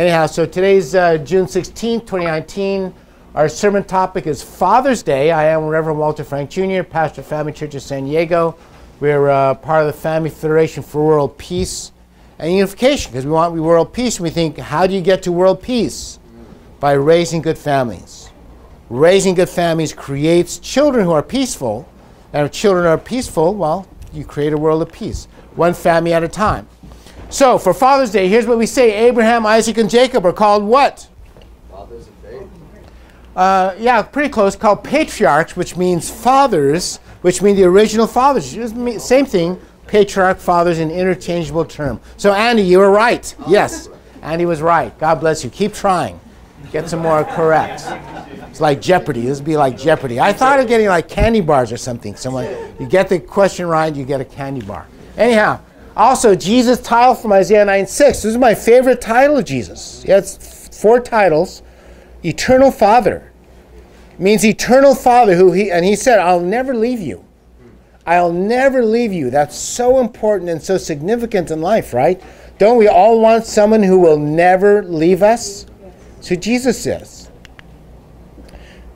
Anyhow, so today's June 16th, 2019. Our sermon topic is Father's Day. I am Reverend Walter Frank Jr., pastor of Family Church of San Diego. We're part of the Family Federation for World Peace and Unification because we want world peace. And we think, how do you get to world peace? By raising good families. Raising good families creates children who are peaceful. And if children are peaceful, well, you create a world of peace. One family at a time. So, for Father's Day, here's what we say. Abraham, Isaac, and Jacob are called what? Fathers of faith. Yeah, pretty close. Called patriarchs, which means fathers, which mean the original fathers. Same thing. Patriarch, fathers, an interchangeable term. So, Andy, you were right. Yes, Andy was right. God bless you. Keep trying. Get some more correct. It's like Jeopardy. This would be like Jeopardy. I thought of getting like candy bars or something. Someone, you get the question right, you get a candy bar. Anyhow, also Jesus' title from Isaiah 9:6. This is my favorite title of Jesus. He has 4 titles. Eternal Father. Means eternal Father and he said, I'll never leave you. I'll never leave you. That's so important and so significant in life, right? Don't we all want someone who will never leave us? So Jesus says.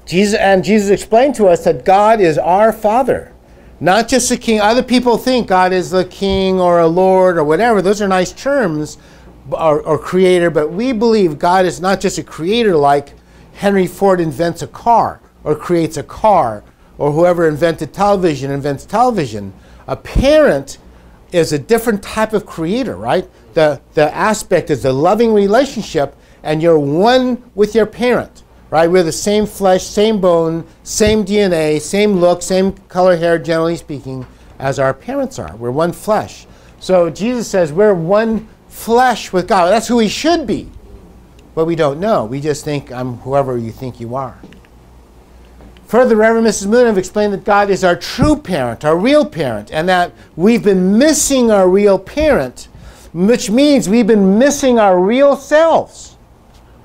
Jesus explained to us that God is our Father. Not just a king. Other people think God is the king or a lord or whatever. Those are nice terms, or creator. But we believe God is not just a creator like Henry Ford invents a car or creates a car, or whoever invented television invents television. A parent is a different type of creator, right? The aspect is the loving relationship, and you're one with your parent. Right? We're the same flesh, same bone, same DNA, same look, same color hair, generally speaking, as our parents are. We're one flesh. So Jesus says we're one flesh with God. That's who we should be. But we don't know. We just think I'm whoever you think you are. Further, Reverend Mrs. Moon have explained that God is our true parent, our real parent, and that we've been missing our real parent, which means we've been missing our real selves.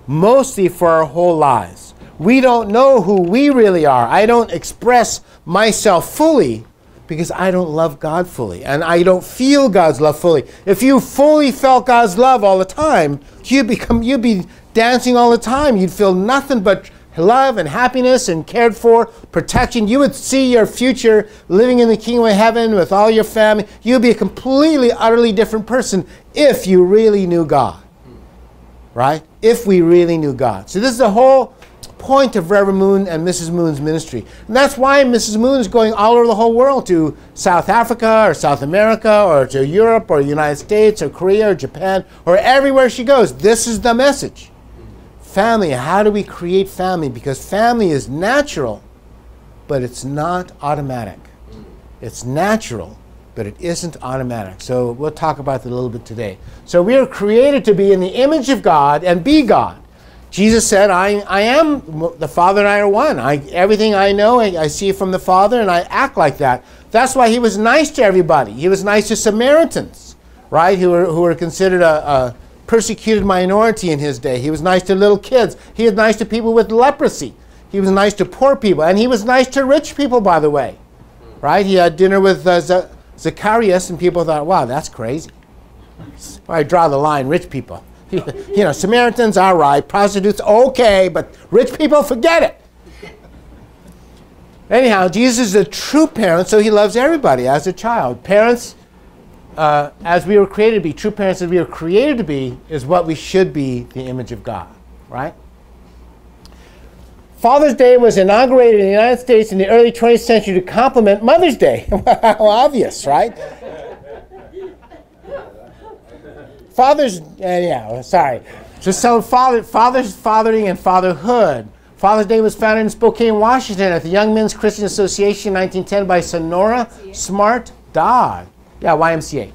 Mostly for our whole lives. We don't know who we really are. I don't express myself fully because I don't love God fully. And I don't feel God's love fully. If you fully felt God's love all the time, you'd be dancing all the time. You'd feel nothing but love and happiness and cared for, protection. You would see your future living in the kingdom of heaven with all your family. You'd be a completely, utterly different person if you really knew God. Right? If we really knew God. So this is the whole point of Reverend Moon and Mrs. Moon's ministry. And that's why Mrs. Moon is going all over the whole world, to South Africa or South America or to Europe or the United States or Korea or Japan or everywhere she goes. This is the message. Family. How do we create family? Because family is natural, but it's not automatic. It's natural, but it isn't automatic. So we'll talk about that a little bit today. So we are created to be in the image of God and be God. Jesus said, I am, the Father and I are one. Everything I know, I see from the Father, and I act like that. That's why he was nice to everybody. He was nice to Samaritans, right, who were considered a persecuted minority in his day. He was nice to little kids. He was nice to people with leprosy. He was nice to poor people. And he was nice to rich people, by the way. Right? He had dinner with Zacchaeus, and people thought, wow, that's crazy. Well, I draw the line, rich people. You know, Samaritans, all right. Prostitutes, okay. But rich people, forget it. Anyhow, Jesus is a true parent, so he loves everybody as a child. Parents, as we were created to be, true parents as we were created to be, is what we should be, the image of God. Right? Father's Day was inaugurated in the United States in the early 20th century to complement Mother's Day. How obvious, right? So fathering and fatherhood. Father's Day was founded in Spokane, Washington at the Young Men's Christian Association in 1910 by Sonora Smart Dodd. Yeah, YMCA.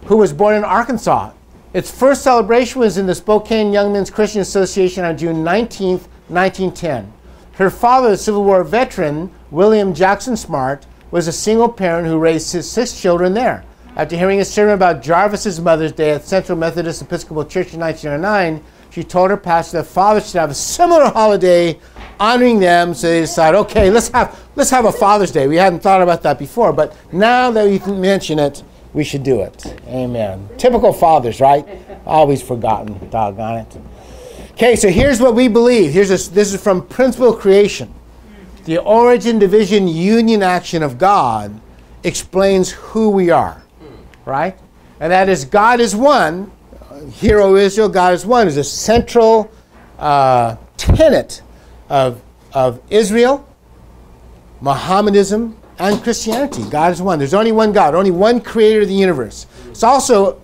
Who was born in Arkansas. Its first celebration was in the Spokane Young Men's Christian Association on June 19th, 1910. Her father, the Civil War veteran, William Jackson Smart, was a single parent who raised his 6 children there. After hearing a sermon about Jarvis's Mother's Day at Central Methodist Episcopal Church in 1909, she told her pastor that fathers should have a similar holiday honoring them. So they decided, okay, let's have a Father's Day. We hadn't thought about that before, but now that we can mention it, we should do it. Amen. Typical fathers, right? Always forgotten, doggone it. Okay, so here's what we believe. This is from Principle of Creation. The origin, division, union action of God explains who we are, right? And that is God is one. Hear, O Israel, God is one is a central tenet of Israel, Mohammedanism, and Christianity. God is one. There's only one God, only one creator of the universe. It's also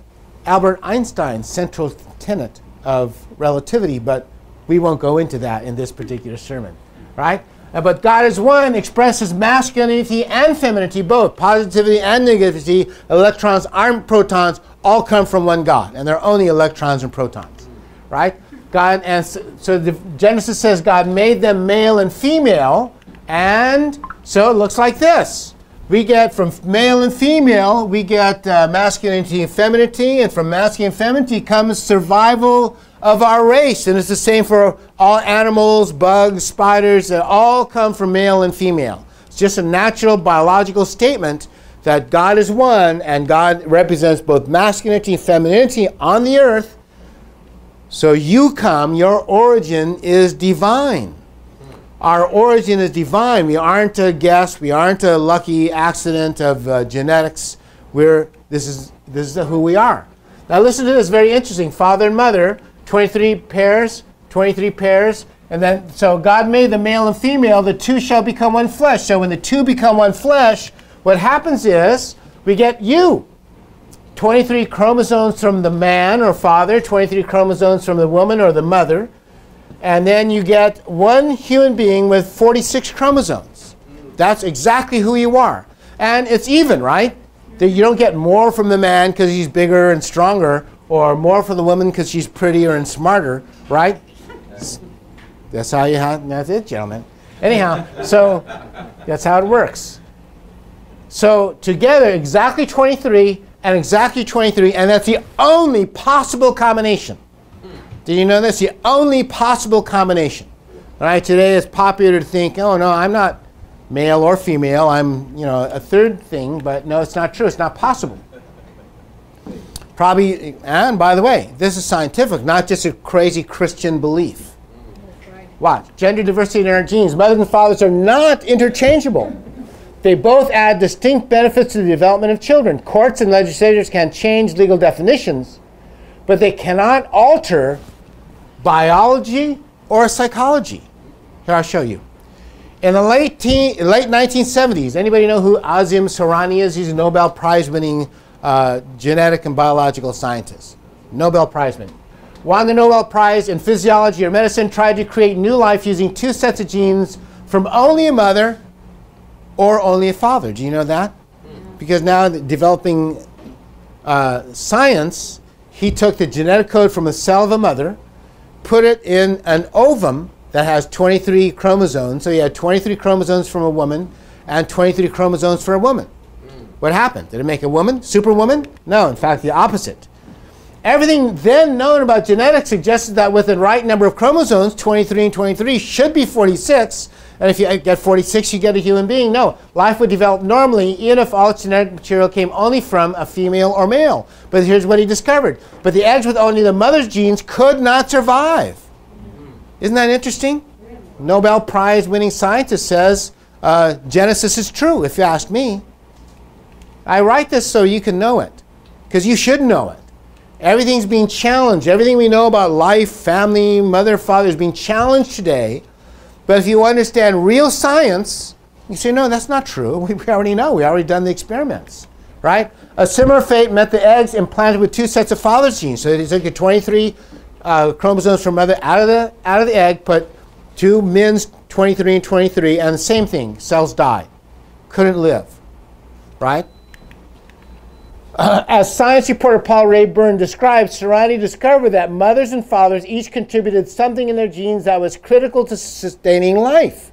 Albert Einstein's central tenet of relativity, but we won't go into that in this particular sermon, right? But God is one expresses masculinity and femininity, both positivity and negativity. Electrons and protons all come from one God, and they're only electrons and protons, right? God, and so the Genesis says God made them male and female, and so it looks like this. We get from male and female, we get masculinity and femininity, and from masculine and femininity comes survival of our race. And it's the same for all animals, bugs, spiders, they all come from male and female. It's just a natural biological statement that God is one, and God represents both masculinity and femininity on the earth. So your origin is divine. Our origin is divine. We aren't a guess. We aren't a lucky accident of genetics. This is who we are. Now listen to this, very interesting. Father and mother, 23 pairs, and then so God made the male and female. The two shall become one flesh. So when the two become one flesh, what happens is we get you. 23 chromosomes from the man or father, 23 chromosomes from the woman or the mother. And then you get one human being with 46 chromosomes. That's exactly who you are. And it's even, right? You don't get more from the man because he's bigger and stronger, or more from the woman because she's prettier and smarter, right? That's how that's it, gentlemen. Anyhow, so that's how it works. So together, exactly 23 and exactly 23, and that's the only possible combination. Did you know this? The only possible combination. Right? Today it's popular to think, oh no, I'm not male or female. I'm, a third thing, but no, it's not true. It's not possible. Probably, and by the way, this is scientific, not just a crazy Christian belief. What? Gender diversity in our genes. Mothers and fathers are not interchangeable. They both add distinct benefits to the development of children. Courts and legislators can change legal definitions, but they cannot alter biology or psychology. Here, I'll show you. In the late 1970s, anybody know who Azim Sorani is? He's a Nobel Prize-winning genetic and biological scientist. Nobel Prize winner. Won the Nobel Prize in physiology or medicine, tried to create new life using two sets of genes from only a mother or only a father. Do you know that? Because now developing science, he took the genetic code from a cell of a mother, put it in an ovum that has 23 chromosomes. So he had 23 chromosomes from a woman and 23 chromosomes for a woman. What happened? Did it make a woman? Superwoman? No, in fact, the opposite. Everything then known about genetics suggested that with the right number of chromosomes, 23 and 23 should be 46. And if you get 46, you get a human being. No, life would develop normally even if all its genetic material came only from a female or male. But here's what he discovered. But the eggs with only the mother's genes could not survive. Isn't that interesting? Nobel Prize winning scientist says Genesis is true, if you ask me. I write this so you can know it, because you should know it. Everything's being challenged. Everything we know about life, family, mother, father is being challenged today. But if you understand real science, you say, no, that's not true. We already know. We already done the experiments, right? A similar fate met the eggs implanted with two sets of father's genes. So they took the 23 chromosomes from mother out of the egg, put two men's 23 and 23, and the same thing. Cells died. Couldn't live, right? As science reporter Paul Rayburn described, Serrani discovered that mothers and fathers each contributed something in their genes that was critical to sustaining life.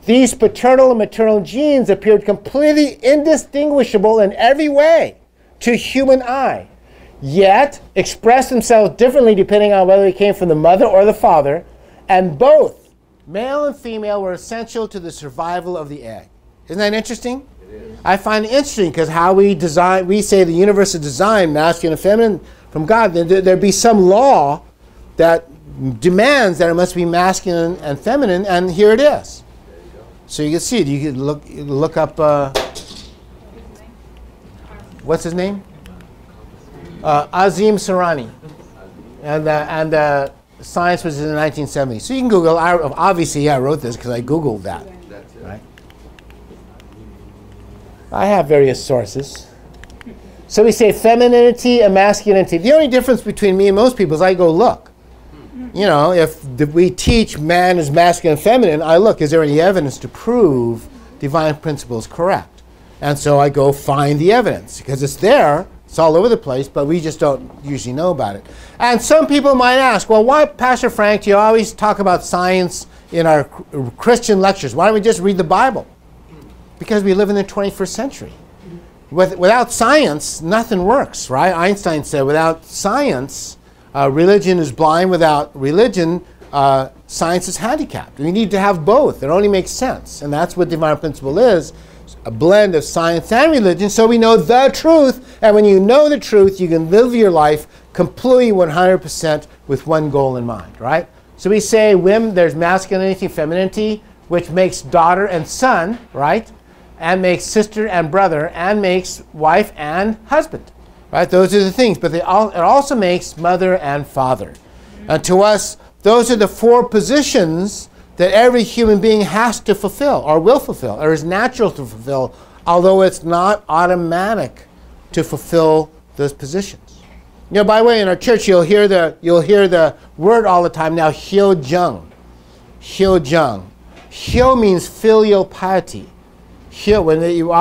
These paternal and maternal genes appeared completely indistinguishable in every way to human eye, yet expressed themselves differently depending on whether they came from the mother or the father, and both, male and female, were essential to the survival of the egg. Isn't that interesting? I find it interesting because how we say the universe is designed, masculine and feminine, from God. There'd be some law that demands that it must be masculine and feminine, and here it is. So you can see it. You can look up, what's his name? Azim Sarani. And science was in the 1970s. So you can Google. Obviously, I wrote this because I Googled that. Right? I have various sources. So we say femininity and masculinity. The only difference between me and most people is I go look. You know, if we teach man is masculine and feminine, I look, is there any evidence to prove divine principle is correct? And so I go find the evidence because it's there. It's all over the place, but we just don't usually know about it. And some people might ask, well, why, Pastor Frank, do you always talk about science in our Christian lectures? Why don't we just read the Bible? Because we live in the 21st century. Without science, nothing works, right? Einstein said, without science, religion is blind. Without religion, science is handicapped. We need to have both. It only makes sense. And that's what divine principle is, a blend of science and religion, so we know the truth. And when you know the truth, you can live your life completely 100% with one goal in mind, right? So we say women, there's masculinity, femininity, which makes daughter and son, right? And makes sister and brother, and makes wife and husband, right? Those are the things. But it also makes mother and father. And to us, those are the four positions that every human being has to fulfill, or will fulfill, or is natural to fulfill, although it's not automatic to fulfill those positions. You know, by the way, in our church, you'll hear the word all the time now, Hyo-jung. Hyo-jung. Hyo means filial piety. Hyo,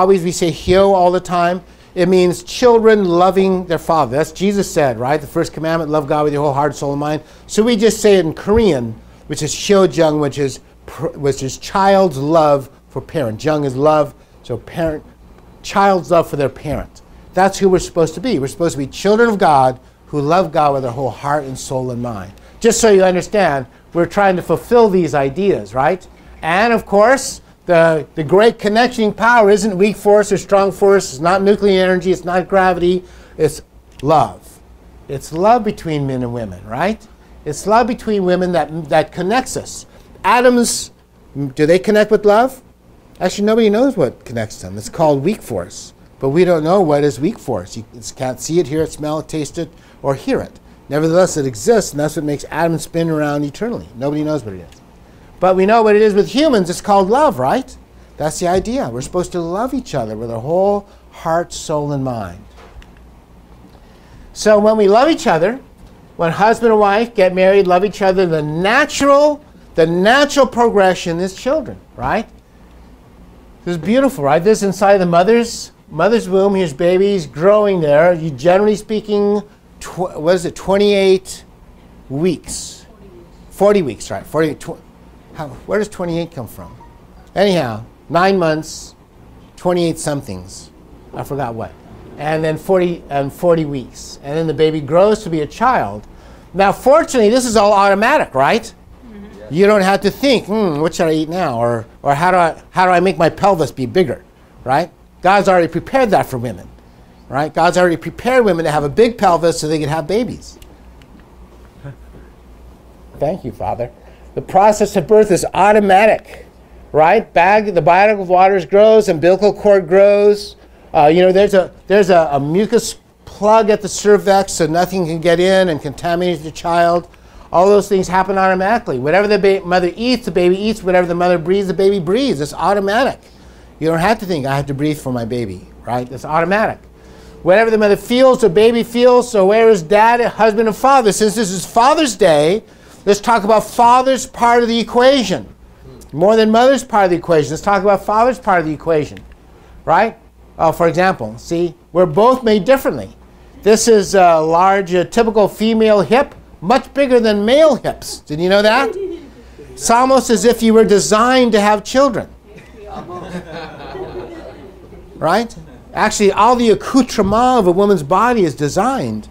we say Hyo all the time, it means children loving their father. That's Jesus said, right? The first commandment, love God with your whole heart, soul, and mind. So we just say it in Korean, which is Hyo-jung, which is child's love for parent. Jung is love, so child's love for their parent. That's who we're supposed to be. We're supposed to be children of God who love God with their whole heart and soul and mind. Just so you understand, we're trying to fulfill these ideas, right? And of course, the great connecting power isn't weak force or strong force. It's not nuclear energy. It's not gravity. It's love. It's love between men and women, right? It's love between women that connects us. Atoms, do they connect with love? Actually, nobody knows what connects them. It's called weak force. But we don't know what is weak force. You can't see it, hear it, smell it, taste it, or hear it. Nevertheless, it exists, and that's what makes atoms spin around eternally. Nobody knows what it is. But we know what it is with humans. It's called love, right? That's the idea. We're supposed to love each other with our whole heart, soul, and mind. So when we love each other, when husband and wife get married, love each other, the natural progression is children, right? This is beautiful, right? This is inside the mother's womb. Here's babies growing there. You generally speaking, 28 weeks? 40 weeks, right? 40. Where does 28 come from? Anyhow, 9 months, 28 somethings. I forgot what. And then 40 weeks. And then the baby grows to be a child. Now, fortunately, this is all automatic, right? Mm-hmm. You don't have to think, what should I eat now? Or how do I make my pelvis be bigger, right? God's already prepared that for women, right? God's already prepared women to have a big pelvis so they can have babies. Thank you, Father. The process of birth is automatic, right? The biological waters grows, umbilical cord grows. There's a mucus plug at the cervix so nothing can get in and contaminate the child. All those things happen automatically. Whatever the mother eats, the baby eats. Whatever the mother breathes, the baby breathes. It's automatic. You don't have to think, I have to breathe for my baby, right? It's automatic. Whatever the mother feels, the baby feels. So where is dad, husband, and father? Since this is Father's Day, let's talk about father's part of the equation. More than mother's part of the equation. Let's talk about father's part of the equation, right? For example, see, we're both made differently. This is a large, typical female hip, much bigger than male hips. Did you know that? It's almost as if you were designed to have children. Right? Actually, all the accoutrement of a woman's body is designed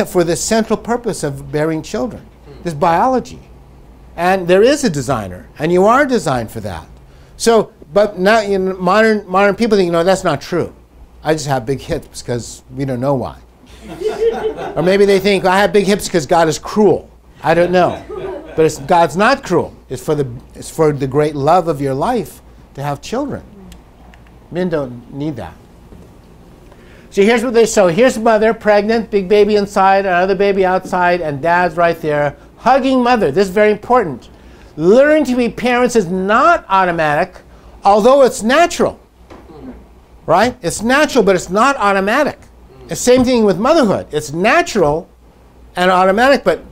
for the central purpose of bearing children. This biology. And there is a designer, and you are designed for that. So, but now modern people think, that's not true. I just have big hips because we don't know why. Or maybe they think, I have big hips because God is cruel. I don't know. But God's not cruel. It's for the great love of your life to have children. Men don't need that. So here's what they show. Here's mother, pregnant, big baby inside, another baby outside, and dad's right there, hugging mother. This is very important. Learning to be parents is not automatic, although it's natural. Right? It's natural, but it's not automatic. The same thing with motherhood. It's natural and automatic, but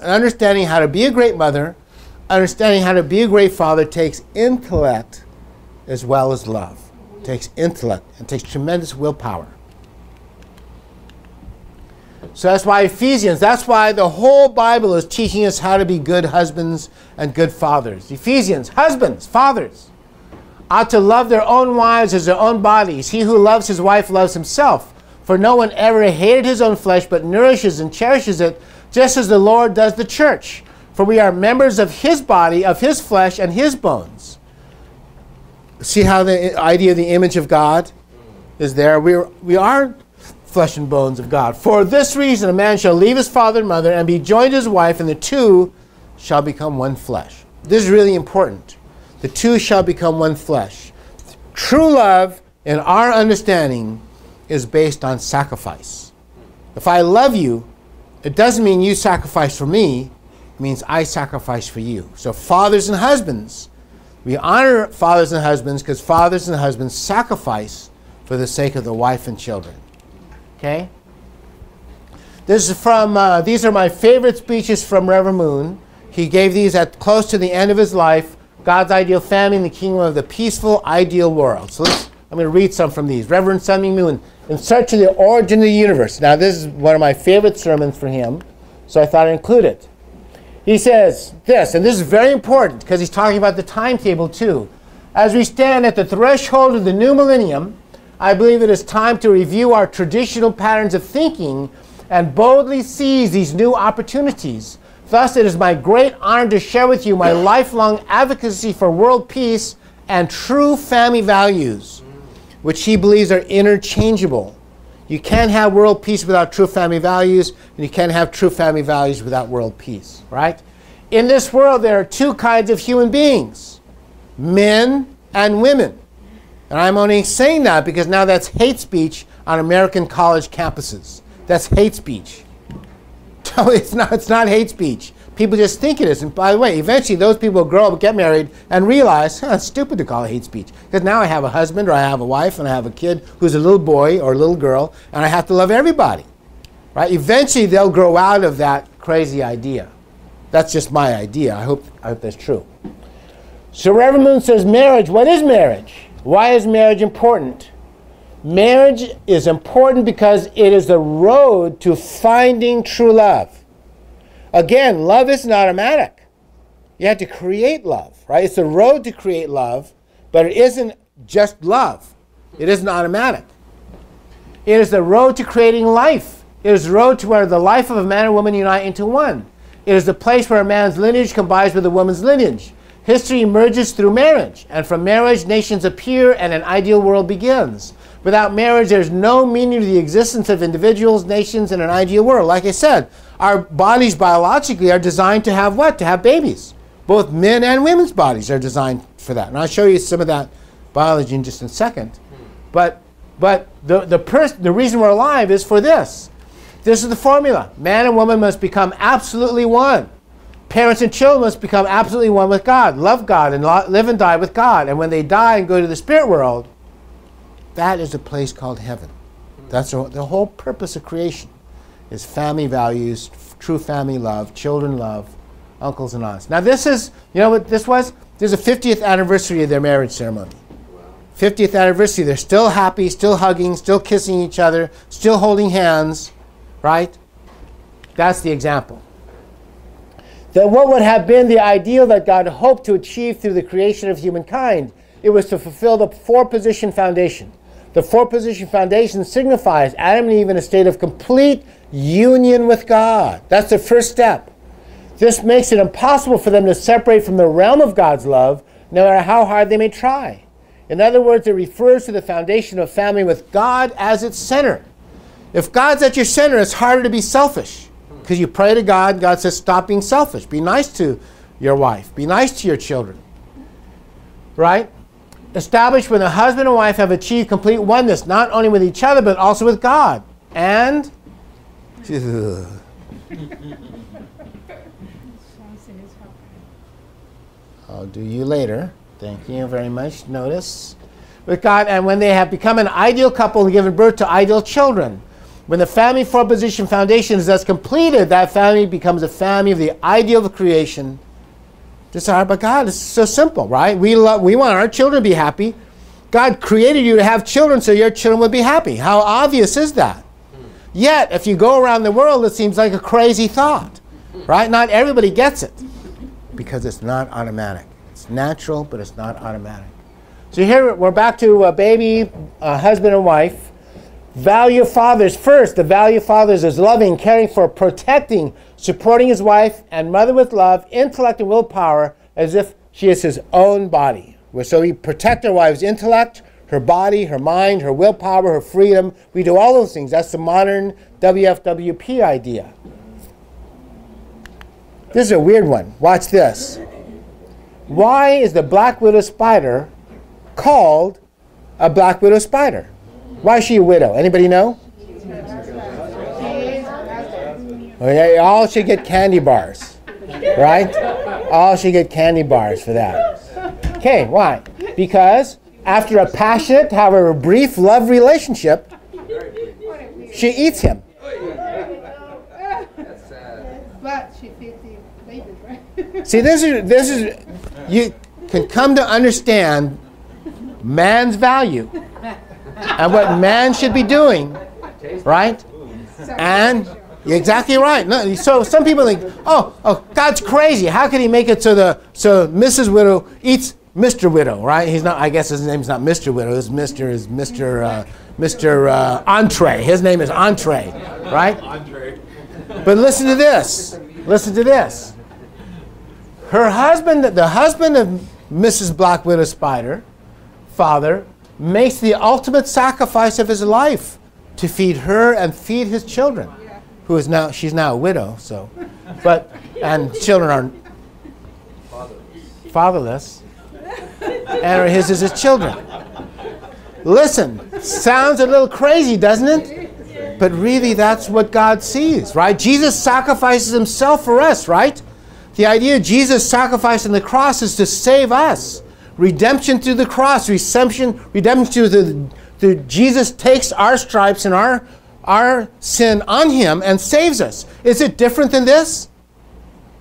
understanding how to be a great mother, understanding how to be a great father takes intellect as well as love. It takes intellect and takes tremendous willpower. So that's why Ephesians, that's why the whole Bible is teaching us how to be good husbands and good fathers. Ephesians, husbands, fathers, ought to love their own wives as their own bodies. He who loves his wife loves himself. For no one ever hated his own flesh, but nourishes and cherishes it, just as the Lord does the church. For we are members of his body, of his flesh, and his bones. See how the idea of the image of God is there? We are flesh and bones of God. For this reason, a man shall leave his father and mother and be joined to his wife, and the two shall become one flesh. This is really important. The two shall become one flesh. True love, in our understanding, is based on sacrifice. If I love you, it doesn't mean you sacrifice for me. It means I sacrifice for you. So fathers and husbands, we honor fathers and husbands because fathers and husbands sacrifice for the sake of the wife and children. Okay? This is from, these are my favorite speeches from Reverend Moon. He gave these at close to the end of his life. God's ideal family in the kingdom of the peaceful, ideal world. So I'm going to read some from these. Reverend Sun Myung Moon, In Search of the Origin of the Universe. Now, this is one of my favorite sermons for him, so I thought I'd include it. He says this, and this is very important because he's talking about the timetable too. As we stand at the threshold of the new millennium, I believe it is time to review our traditional patterns of thinking and boldly seize these new opportunities. Thus, it is my great honor to share with you my lifelong advocacy for world peace and true family values, which he believes are interchangeable. You can't have world peace without true family values, and you can't have true family values without world peace, right? In this world, there are two kinds of human beings, men and women. And I'm only saying that because now that's hate speech on American college campuses. That's hate speech. No, it's not hate speech. People just think it is. And by the way, eventually those people will grow up, get married, and realize, it's stupid to call it hate speech. Because now I have a husband, or I have a wife, and I have a kid who's a little boy or a little girl, and I have to love everybody. Right? Eventually they'll grow out of that crazy idea. That's just my idea. I hope that's true. So Reverend Moon says, marriage, what is marriage? Why is marriage important? Marriage is important because it is the road to finding true love. Again, love isn't automatic. You have to create love, right? It's the road to create love, but it isn't just love. It isn't automatic. It is the road to creating life. It is the road to where the life of a man and woman unite into one. It is the place where a man's lineage combines with a woman's lineage. History emerges through marriage, and from marriage, nations appear and an ideal world begins. Without marriage, there's no meaning to the existence of individuals, nations, and an ideal world. Like I said, our bodies biologically are designed to have what? To have babies. Both men and women's bodies are designed for that. And I'll show you some of that biology in just a second. But the reason we're alive is for this. This is the formula. Man and woman must become absolutely one. Parents and children must become absolutely one with God, love God, and live and die with God. And when they die and go to the spirit world, that is a place called heaven. That's the whole purpose of creation, is family values, true family love, children love, uncles and aunts. Now this is, you know what this was? This is the 50th anniversary of their marriage ceremony. 50th anniversary, they're still happy, still hugging, still kissing each other, still holding hands, right? That's the example. That what would have been the ideal that God hoped to achieve through the creation of humankind, it was to fulfill the four-position foundation. The four-position foundation signifies Adam and Eve in a state of complete union with God. That's the first step. This makes it impossible for them to separate from the realm of God's love, no matter how hard they may try. In other words, it refers to the foundation of family with God as its center. If God's at your center, it's harder to be selfish. Because you pray to God, God says, stop being selfish. Be nice to your wife. Be nice to your children. Right? Established when the husband and wife have achieved complete oneness, not only with each other, but also with God. And I'll do you later. Thank you very much. Notice. With God, and when they have become an ideal couple and given birth to ideal children. When the family proposition foundation is thus completed, that family becomes a family of the ideal of creation desired by God. It's so simple, right? We want our children to be happy. God created you to have children so your children would be happy. How obvious is that? Yet, if you go around the world, it seems like a crazy thought, right? Not everybody gets it because it's not automatic. It's natural, but it's not automatic. So here we're back to baby, husband and wife. Value of fathers. First, the value of fathers is loving, caring for, protecting, supporting his wife and mother with love, intellect, and willpower as if she is his own body. So we protect our wife's intellect, her body, her mind, her willpower, her freedom. We do all those things. That's the modern WFWP idea. This is a weird one. Watch this. Why is the black widow spider called a black widow spider? Why is she a widow? Anybody know? Okay, all should get candy bars, right? All should get candy bars for that. Okay, why? Because after a passionate, however a brief love relationship, she eats him. But she feeds the babies, right? See, this is you can come to understand man's value and what man should be doing, right? And you're exactly right. No, so some people think, oh, God's crazy. How can he make it so Mrs. Widow eats Mr. Widow, right? He's not. I guess his name's not Mr. Widow. His Mr. Entree. His name is Entree, right? Entree. But listen to this. Listen to this. Her husband, the husband of Mrs. Black Widow Spider, father, makes the ultimate sacrifice of his life to feed her and feed his children, who is now, she's now a widow, so, and children are fatherless, and are his children. Listen, sounds a little crazy, doesn't it? But really that's what God sees, right? Jesus sacrifices himself for us, right? The idea of Jesus sacrificing the cross is to save us. Redemption through the cross, redemption through Jesus takes our stripes and our sin on him and saves us. Is it different than this?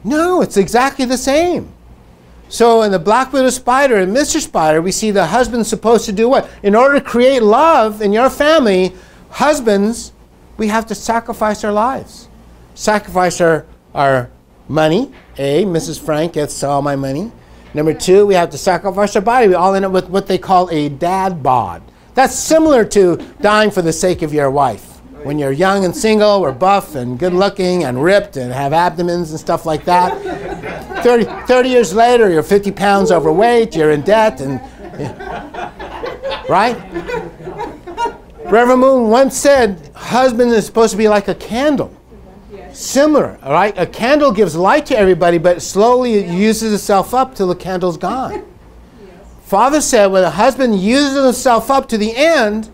No, it's exactly the same. So in the Black Widow Spider and Mr. Spider, we see the husband supposed to do what? In order to create love in your family, husbands, we have to sacrifice our lives. Sacrifice our money. Mrs. Frank gets all my money. Number two, we have to sacrifice our body. We all end up with what they call a dad bod. That's similar to dying for the sake of your wife. When you're young and single, or buff and good looking and ripped and have abdomens and stuff like that. 30 years later, you're 50 pounds overweight, you're in debt, and right? Reverend Moon once said, husband is supposed to be like a candle. Similar, all right? A candle gives light to everybody, but slowly it uses itself up till the candle's gone. Father said, when a husband uses himself up to the end,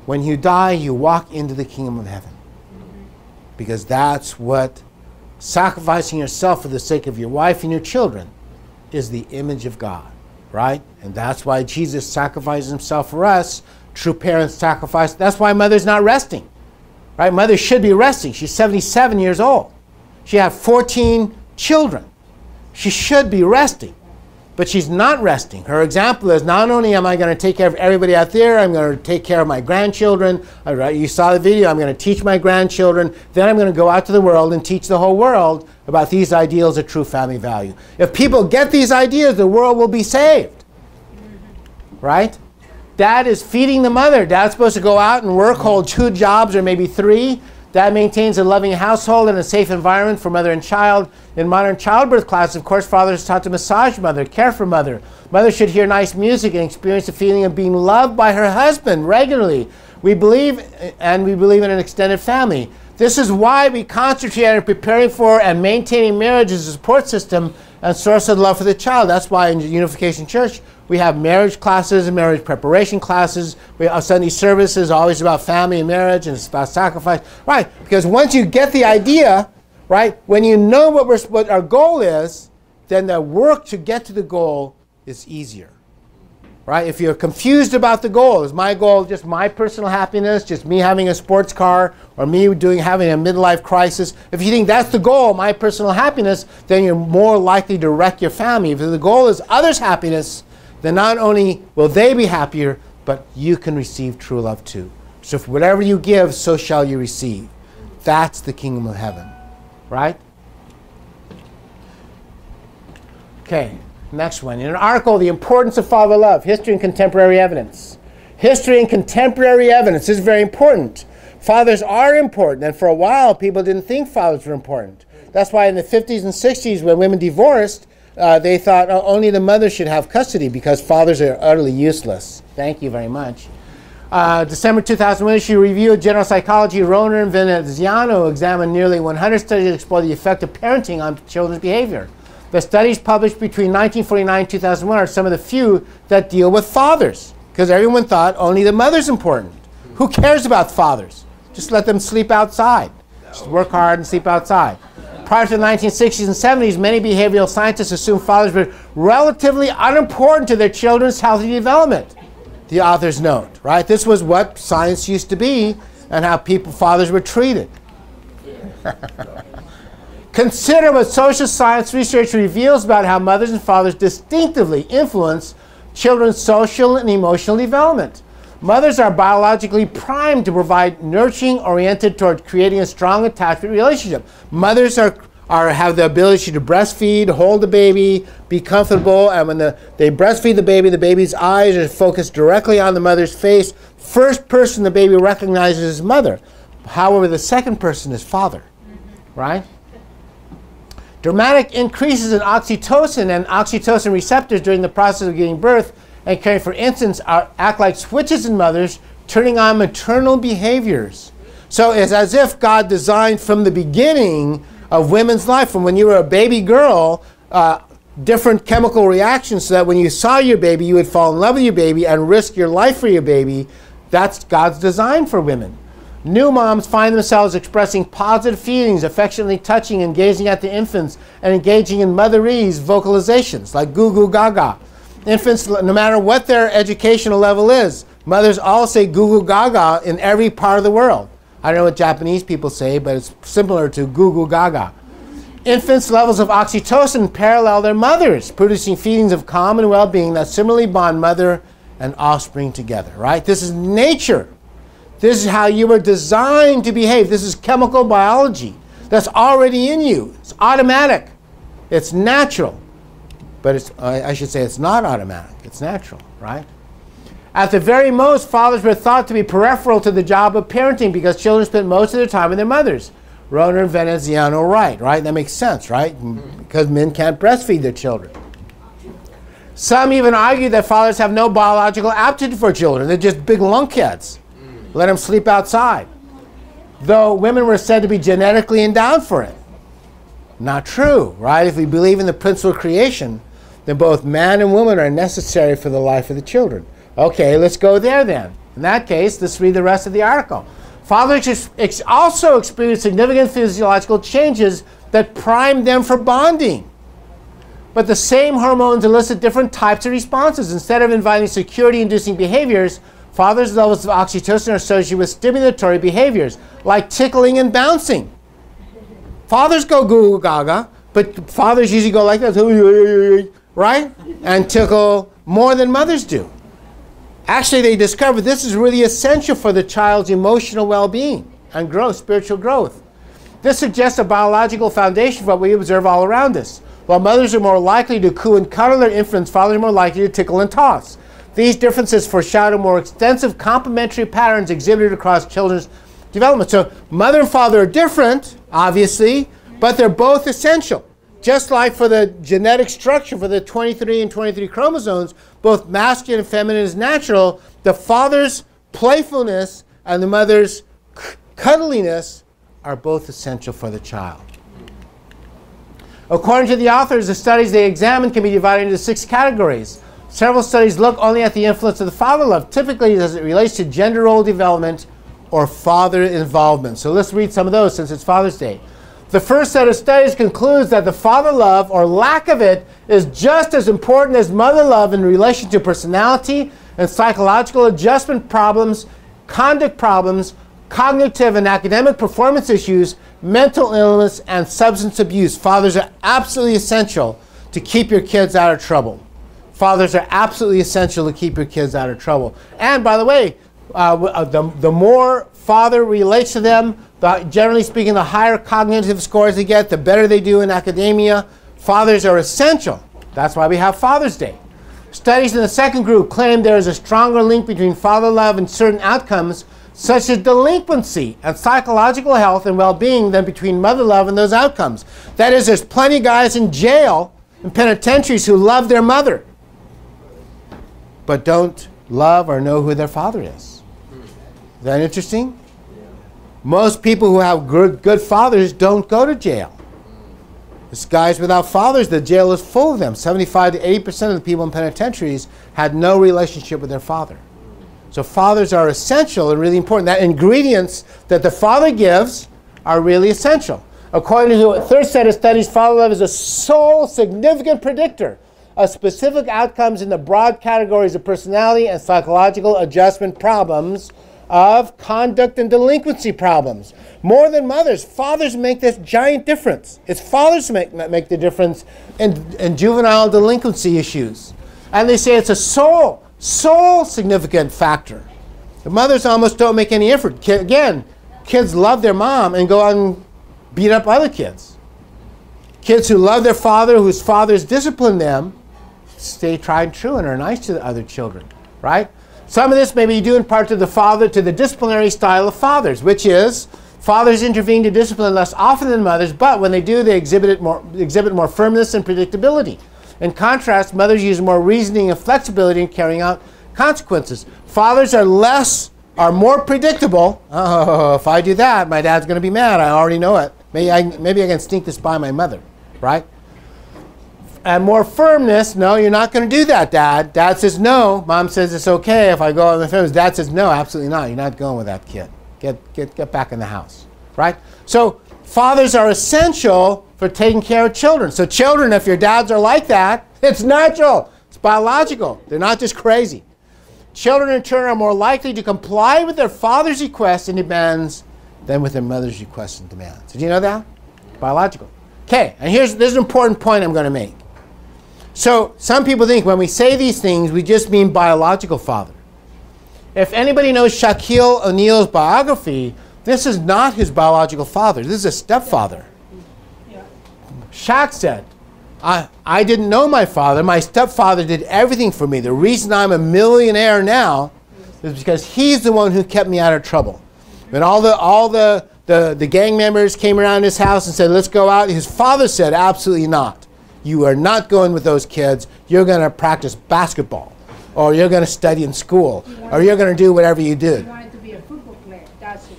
when you die, you walk into the kingdom of heaven. Because that's what sacrificing yourself for the sake of your wife and your children is the image of God, right? And that's why Jesus sacrifices himself for us. True parents sacrifice. That's why mother's not resting. Right? Mother should be resting. She's 77 years old. She has 14 children. She should be resting. But she's not resting. Her example is, not only am I going to take care of everybody out there, I'm going to take care of my grandchildren. You saw the video. I'm going to teach my grandchildren. Then I'm going to go out to the world and teach the whole world about these ideals of true family value. If people get these ideas, the world will be saved. Right? Dad is feeding the mother. Dad's supposed to go out and work, hold 2 jobs or maybe 3. Dad maintains a loving household and a safe environment for mother and child. In modern childbirth classes, of course, father is taught to massage mother, care for mother. Mother should hear nice music and experience the feeling of being loved by her husband regularly. We believe in an extended family. This is why we concentrate on preparing for and maintaining marriage as a support system and source of love for the child. That's why in Unification Church we have marriage classes and marriage preparation classes. We have Sunday services always about family and marriage, and it's about sacrifice. Right, because once you get the idea, right, when you know what our goal is, then the work to get to the goal is easier. Right? If you're confused about the goal, is my goal just my personal happiness, just me having a sports car, or me having a midlife crisis? If you think that's the goal, my personal happiness, then you're more likely to wreck your family. If the goal is others' happiness, then not only will they be happier, but you can receive true love too. So for whatever you give, so shall you receive. That's the kingdom of heaven. Right? Okay. Next one. In an article, The Importance of Father Love, History and Contemporary Evidence. History and contemporary evidence. This is very important. Fathers are important, and for a while, people didn't think fathers were important. That's why in the 50s and 60s, when women divorced, they thought only the mother should have custody because fathers are utterly useless. Thank you very much. December 2001 issue review of General Psychology, Roner and Veneziano examined nearly 100 studies that explore the effect of parenting on children's behavior. The studies published between 1949 and 2001 are some of the few that deal with fathers, because everyone thought only the mother's important. Who cares about fathers? Just let them sleep outside. Just work hard and sleep outside. Prior to the 1960s and 70s, many behavioral scientists assumed fathers were relatively unimportant to their children's healthy development. The authors note, right? This was what science used to be and how fathers were treated. Consider what social science research reveals about how mothers and fathers distinctively influence children's social and emotional development. Mothers are biologically primed to provide nurturing oriented toward creating a strong attachment relationship. Mothers have the ability to breastfeed, hold the baby, be comfortable, and when they breastfeed the baby's eyes are focused directly on the mother's face. First person the baby recognizes is mother. However, the second person is father, right? Dramatic increases in oxytocin and oxytocin receptors during the process of giving birth and caring for infants act like switches in mothers, turning on maternal behaviors. So it's as if God designed from the beginning of women's life, from when you were a baby girl, different chemical reactions so that when you saw your baby, you would fall in love with your baby and risk your life for your baby. That's God's design for women. New moms find themselves expressing positive feelings, affectionately touching and gazing at the infants, and engaging in motherese vocalizations like goo goo gaga. Infants, no matter what their educational level is, mothers all say goo goo gaga in every part of the world. I don't know what Japanese people say, but it's similar to goo goo gaga. Infants' levels of oxytocin parallel their mothers, producing feelings of calm and well-being that similarly bond mother and offspring together, right? This is nature. This is how you were designed to behave. This is chemical biology that's already in you. It's automatic. It's natural. But I should say it's not automatic. It's natural, right? At the very most, fathers were thought to be peripheral to the job of parenting because children spent most of their time with their mothers. Roner and Veneziano right? That makes sense, right? Because men can't breastfeed their children. Some even argue that fathers have no biological aptitude for children. They're just big lunkheads. Let them sleep outside. Though women were said to be genetically endowed for it. Not true, right? If we believe in the principle of creation, then both man and woman are necessary for the life of the children. Okay, let's go there then. In that case, let's read the rest of the article. Fathers also experience significant physiological changes that prime them for bonding. But the same hormones elicit different types of responses. Instead of inviting security-inducing behaviors, fathers' levels of oxytocin are associated with stimulatory behaviors, like tickling and bouncing. Fathers go goo goo gaga, but fathers usually go like this, right? And tickle more than mothers do. Actually, they discovered this is really essential for the child's emotional well-being and growth, spiritual growth. This suggests a biological foundation for what we observe all around us. While mothers are more likely to coo and cuddle their infants, fathers are more likely to tickle and toss. These differences foreshadow more extensive complementary patterns exhibited across children's development. So mother and father are different, obviously, but they're both essential. Just like for the genetic structure for the 23 and 23 chromosomes, both masculine and feminine is natural. The father's playfulness and the mother's cuddliness are both essential for the child. According to the authors, the studies they examined can be divided into 6 categories. Several studies look only at the influence of the father love, typically as it relates to gender role development or father involvement. So let's read some of those since it's Father's Day. The first set of studies concludes that the father love, or lack of it, is just as important as mother love in relation to personality and psychological adjustment problems, conduct problems, cognitive and academic performance issues, mental illness, and substance abuse. Fathers are absolutely essential to keep your kids out of trouble. Fathers are absolutely essential to keep your kids out of trouble. And by the way, the more father relates to them, generally speaking, the higher cognitive scores they get, the better they do in academia. Fathers are essential. That's why we have Father's Day. Studies in the second group claim there is a stronger link between father love and certain outcomes, such as delinquency and psychological health and well-being, than between mother love and those outcomes. That is, there's plenty of guys in jail, in penitentiaries, who love their mother, but don't love or know who their father is. Is that interesting? Most people who have good fathers don't go to jail. It's guys without fathers, the jail is full of them. 75 to 80% of the people in penitentiaries had no relationship with their father. So fathers are essential and really important. That ingredients that the father gives are really essential. According to a third set of studies, father love is a sole significant predictor of specific outcomes in the broad categories of personality and psychological adjustment problems, of conduct and delinquency problems. More than mothers, fathers make this giant difference. It's fathers who make the difference in juvenile delinquency issues. And they say it's a sole significant factor. The mothers almost don't make any effort. Again, kids love their mom and go out and beat up other kids. Kids who love their father, whose fathers discipline them, stay tried and true and are nice to the other children, right? Some of this may be due in part to the disciplinary style of fathers, which is fathers intervene to discipline less often than mothers, but when they do, they exhibit more firmness and predictability. In contrast, mothers use more reasoning and flexibility in carrying out consequences. Fathers are more predictable. Oh, if I do that, my dad's going to be mad. I already know it. Maybe I can sneak this by my mother, right? And more firmness. No, you're not going to do that, Dad. Dad says no. Mom says it's okay if I go on the films. Dad says no, absolutely not. You're not going with that kid. Get back in the house, right? So fathers are essential for taking care of children. So children, if your dads are like that, it's natural. It's biological. They're not just crazy. Children, in turn, are more likely to comply with their father's requests and demands than with their mother's requests and demands. Did you know that? Biological. Okay, and this is an important point I'm going to make. So some people think when we say these things, we just mean biological father. If anybody knows Shaquille O'Neal's biography, this is not his biological father. This is a stepfather. Yeah. Shaq said, I didn't know my father. My stepfather did everything for me. The reason I'm a millionaire now is because he's the one who kept me out of trouble. When all the gang members came around his house and said, let's go out, his father said, absolutely not. You are not going with those kids. You're going to practice basketball, or you're going to study in school, or you're going to do whatever you did. He wanted to be a football player.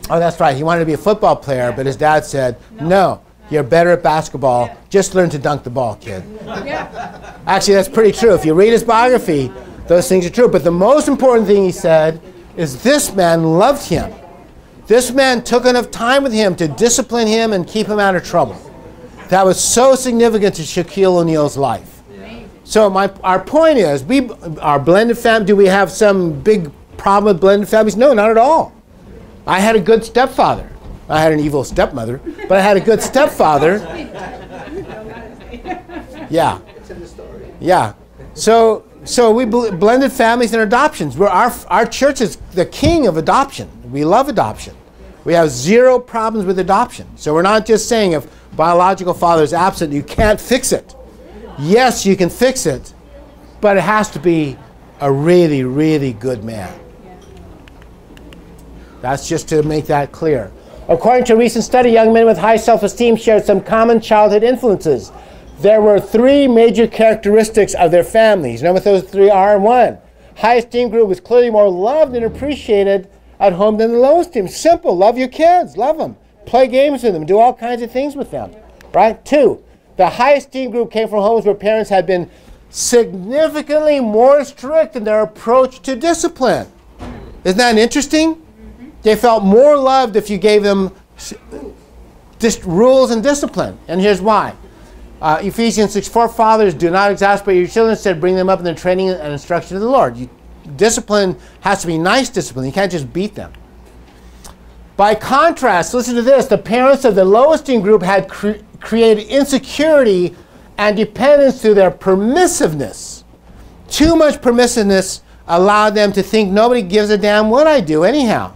Oh, that's right. He wanted to be a football player, but his dad said, no, you're better at basketball. Yeah. Just learn to dunk the ball, kid. Yeah. Actually, that's pretty true. If you read his biography, those things are true. But the most important thing he said is this man loved him. This man took enough time with him to discipline him and keep him out of trouble. That was so significant to Shaquille O'Neal's life. So our point is, our blended family, do we have some big problem with blended families? No, not at all. I had a good stepfather. I had an evil stepmother, but I had a good stepfather. Yeah. Yeah. So we blended families and adoptions. Our church is the king of adoption. We love adoption. We have zero problems with adoption. So we're not just saying if biological father is absent, you can't fix it. Yes, you can fix it, but it has to be a really, really good man. That's just to make that clear. According to a recent study, young men with high self-esteem shared some common childhood influences. There were 3 major characteristics of their families. You know what those 3 are? 1, high esteem group was clearly more loved and appreciated at home than the low esteem. Simple. Love your kids. Love them. play games with them, do all kinds of things with them, right? 2, the highest esteem group came from homes where parents had been significantly more strict in their approach to discipline. Isn't that interesting? They felt more loved if you gave them rules and discipline. And here's why. Ephesians 6:4, fathers, do not exasperate your children, instead bring them up in the training and instruction of the Lord. Discipline has to be nice discipline. You can't just beat them. By contrast, listen to this, the parents of the lowest esteem group had created insecurity and dependence through their permissiveness. Too much permissiveness allowed them to think nobody gives a damn what I do anyhow.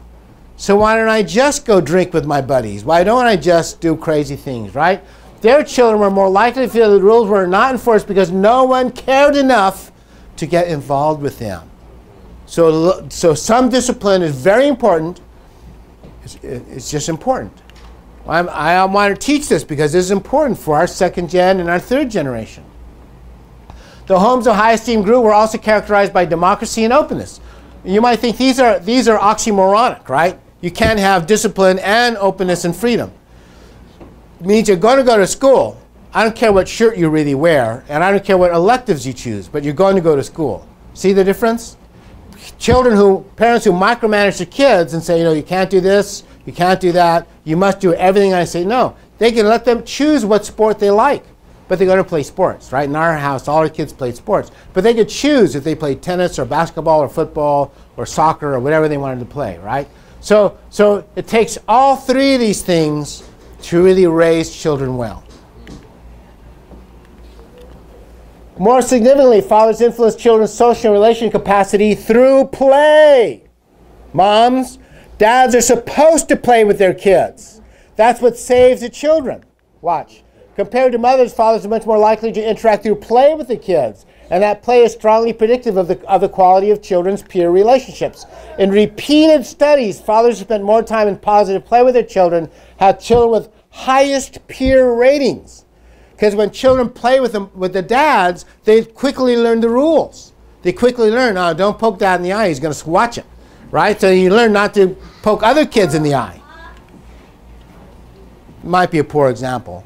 So why don't I just go drink with my buddies? Why don't I just do crazy things, right? Their children were more likely to feel the rules were not enforced because no one cared enough to get involved with them. So some discipline is very important. It's just important. I want to teach this because this is important for our 2nd gen and our 3rd generation. The homes of high esteem group were also characterized by democracy and openness. You might think these are oxymoronic, right? You can't have discipline and openness and freedom. It means you're going to go to school. I don't care what shirt you really wear, and I don't care what electives you choose, but you're going to go to school. See the difference? Parents who micromanage their kids and say, you can't do this, you can't do that, you must do everything I say. No, they can let them choose what sport they like, but they're going to play sports, right? In our house, all our kids played sports, but they could choose if they played tennis or basketball or football or soccer or whatever they wanted to play, right? So it takes all 3 of these things to really raise children well. More significantly, fathers influence children's social and relation capacity through play. Moms, dads are supposed to play with their kids. That's what saves the children. Watch. Compared to mothers, fathers are much more likely to interact through play with the kids. And that play is strongly predictive of the quality of children's peer relationships. In repeated studies, fathers who spend more time in positive play with their children have children with highest peer ratings. Because when children play with the dads, they quickly learn the rules. They quickly learn, oh, don't poke dad in the eye, he's going to watch it. Right? So you learn not to poke other kids in the eye. Might be a poor example.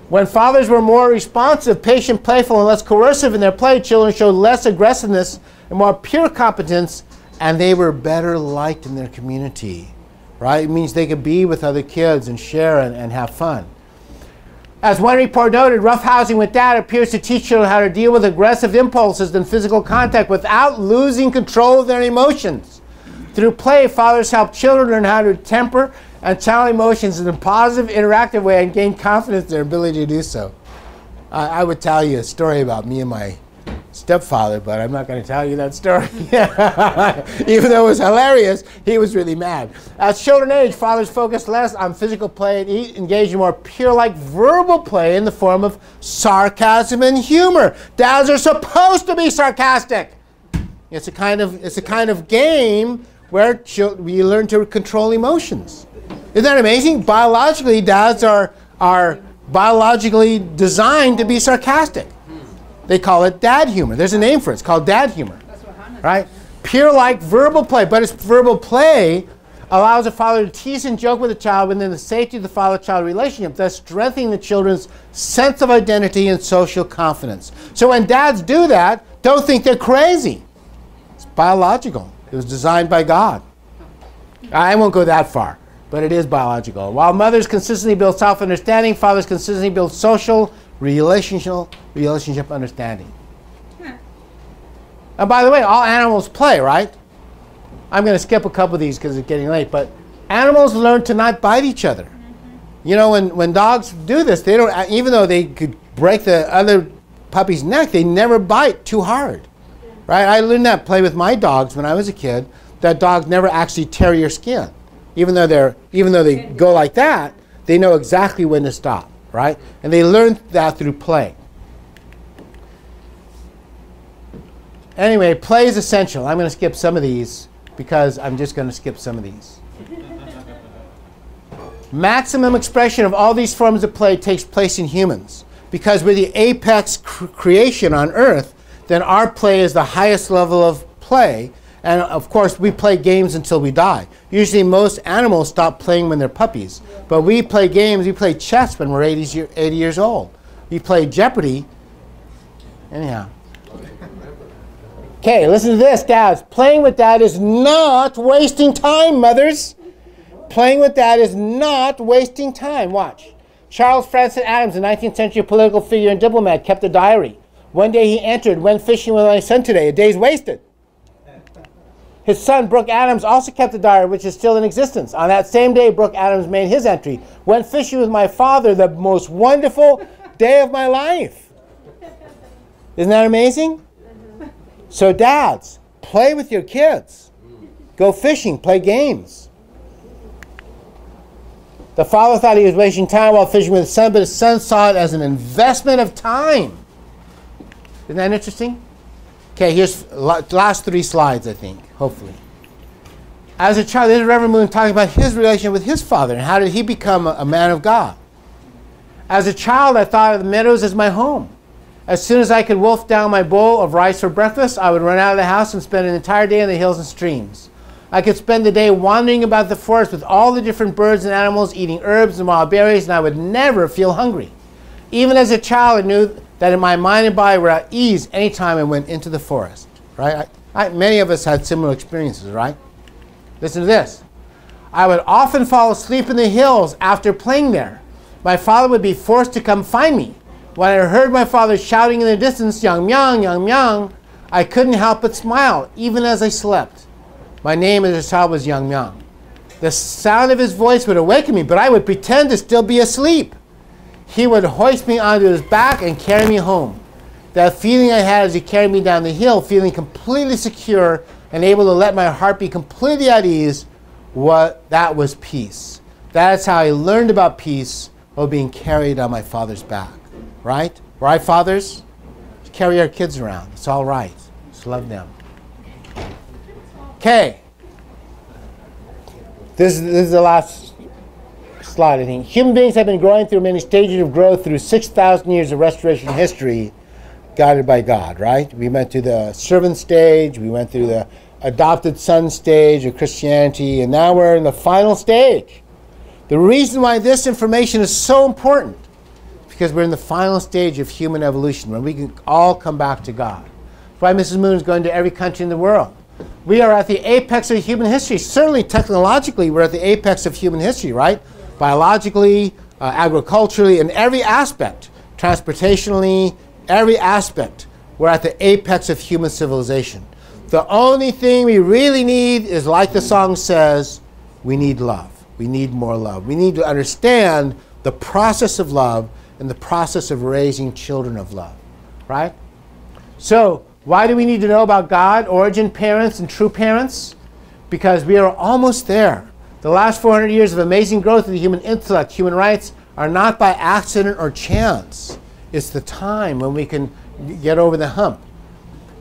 When fathers were more responsive, patient, playful, and less coercive in their play, children showed less aggressiveness and more pure competence, and they were better liked in their community. Right? It means they could be with other kids and share and have fun. As one report noted, roughhousing with dad appears to teach children how to deal with aggressive impulses and physical contact without losing control of their emotions. Through play, fathers help children learn how to temper and channel emotions in a positive, interactive way and gain confidence in their ability to do so. I would tell you a story about me and my stepfather, but I'm not going to tell you that story. Even though it was hilarious, he was really mad. As children age, fathers focus less on physical play and engage in more pure-like verbal play in the form of sarcasm and humor. Dads are supposed to be sarcastic. It's a kind of game where you learn to control emotions. Isn't that amazing? Biologically, dads are biologically designed to be sarcastic. They call it dad humor. There's a name for it. It's called dad humor. Right? Pure-like verbal play. But it's verbal play allows a father to tease and joke with a child within the safety of the father-child relationship, thus strengthening the children's sense of identity and social confidence. So when dads do that, don't think they're crazy. It's biological. It was designed by God. I won't go that far, but it is biological. While mothers consistently build self-understanding, fathers consistently build social relationship understanding. And by the way, all animals play, right? I'm going to skip a couple of these because it's getting late, but animals learn to not bite each other. You know, when dogs do this, they don't, even though they could break the other puppy's neck, they never bite too hard. Right? I learned that play with my dogs when I was a kid, that dogs never actually tear your skin. Even though they go like that, they know exactly when to stop. Right? And they learned that through play. Anyway, play is essential. I'm going to skip some of these because I'm just going to skip some of these. Maximum expression of all these forms of play takes place in humans. Because we're the apex creation on Earth, then our play is the highest level of play. And of course, we play games until we die. Usually most animals stop playing when they're puppies. But we play games, we play chess when we're 80 years old. We play Jeopardy. Anyhow. Okay, listen to this, dads. Playing with dad is not wasting time, mothers. Playing with dad is not wasting time. Watch. Charles Francis Adams, a 19th century political figure and diplomat, kept a diary. One day he entered, went fishing with my son today. A day's wasted. His son, Brooke Adams, also kept a diary, which is still in existence. On that same day, Brooke Adams made his entry. Went fishing with my father, the most wonderful day of my life. Isn't that amazing? So dads, play with your kids. Go fishing, play games. The father thought he was wasting time while fishing with his son, but his son saw it as an investment of time. Isn't that interesting? Okay, here's the last 3 slides, I think, hopefully. As a child, this is Reverend Moon talking about his relationship with his father and how did he become a man of God. As a child, I thought of the meadows as my home. As soon as I could wolf down my bowl of rice for breakfast, I would run out of the house and spend an entire day in the hills and streams. I could spend the day wandering about the forest with all the different birds and animals, eating herbs and wild berries, and I would never feel hungry. Even as a child, I knew that in my mind and body were at ease anytime I went into the forest. Right? Many of us had similar experiences, right? Listen to this. I would often fall asleep in the hills after playing there. My father would be forced to come find me. When I heard my father shouting in the distance, "Young Myung, Young Myung," I couldn't help but smile, even as I slept. My name as a child was Young Myung. The sound of his voice would awaken me, but I would pretend to still be asleep. He would hoist me onto his back and carry me home. That feeling I had as he carried me down the hill, feeling completely secure and able to let my heart be completely at ease, that was peace. That's how I learned about peace, while being carried on my father's back. Right? Right, fathers? Just carry our kids around. It's all right. Just love them. Okay. This is the last slide, I think. Human beings have been growing through many stages of growth through 6,000 years of restoration history, guided by God, right? We went through the servant stage. We went through the adopted son stage of Christianity. And now we're in the final stage. The reason why this information is so important is because we're in the final stage of human evolution, when we can all come back to God. That's why Mrs. Moon is going to every country in the world. We are at the apex of human history. Certainly, technologically, we're at the apex of human history, right? Biologically, agriculturally, in every aspect. Transportationally, every aspect. We're at the apex of human civilization. The only thing we really need is, like the song says, we need love. We need more love. We need to understand the process of love and the process of raising children of love, right? So, why do we need to know about God, origin, parents, and true parents? Because we are almost there. The last 400 years of amazing growth of the human intellect, human rights, are not by accident or chance. It's the time when we can get over the hump.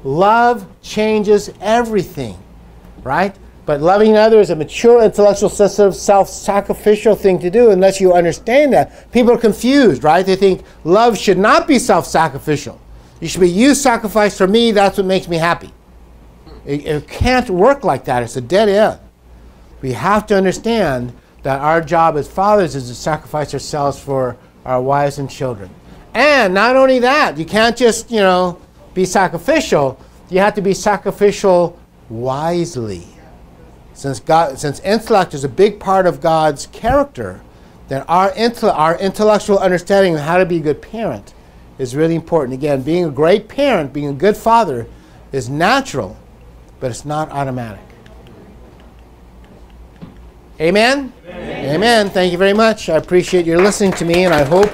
Love changes everything, right? But loving another is a mature, intellectual, sensitive, self-sacrificial thing to do unless you understand that. People are confused, right? They think love should not be self-sacrificial. You should be, you sacrifice for me, that's what makes me happy. It can't work like that. It's a dead end. We have to understand that our job as fathers is to sacrifice ourselves for our wives and children. And not only that, you can't just, be sacrificial. You have to be sacrificial wisely. Since intellect is a big part of God's character, then our intellectual understanding of how to be a good parent is really important. Again, being a great parent, being a good father is natural, but it's not automatic. Amen? Amen? Amen. Thank you very much. I appreciate your listening to me, and I hope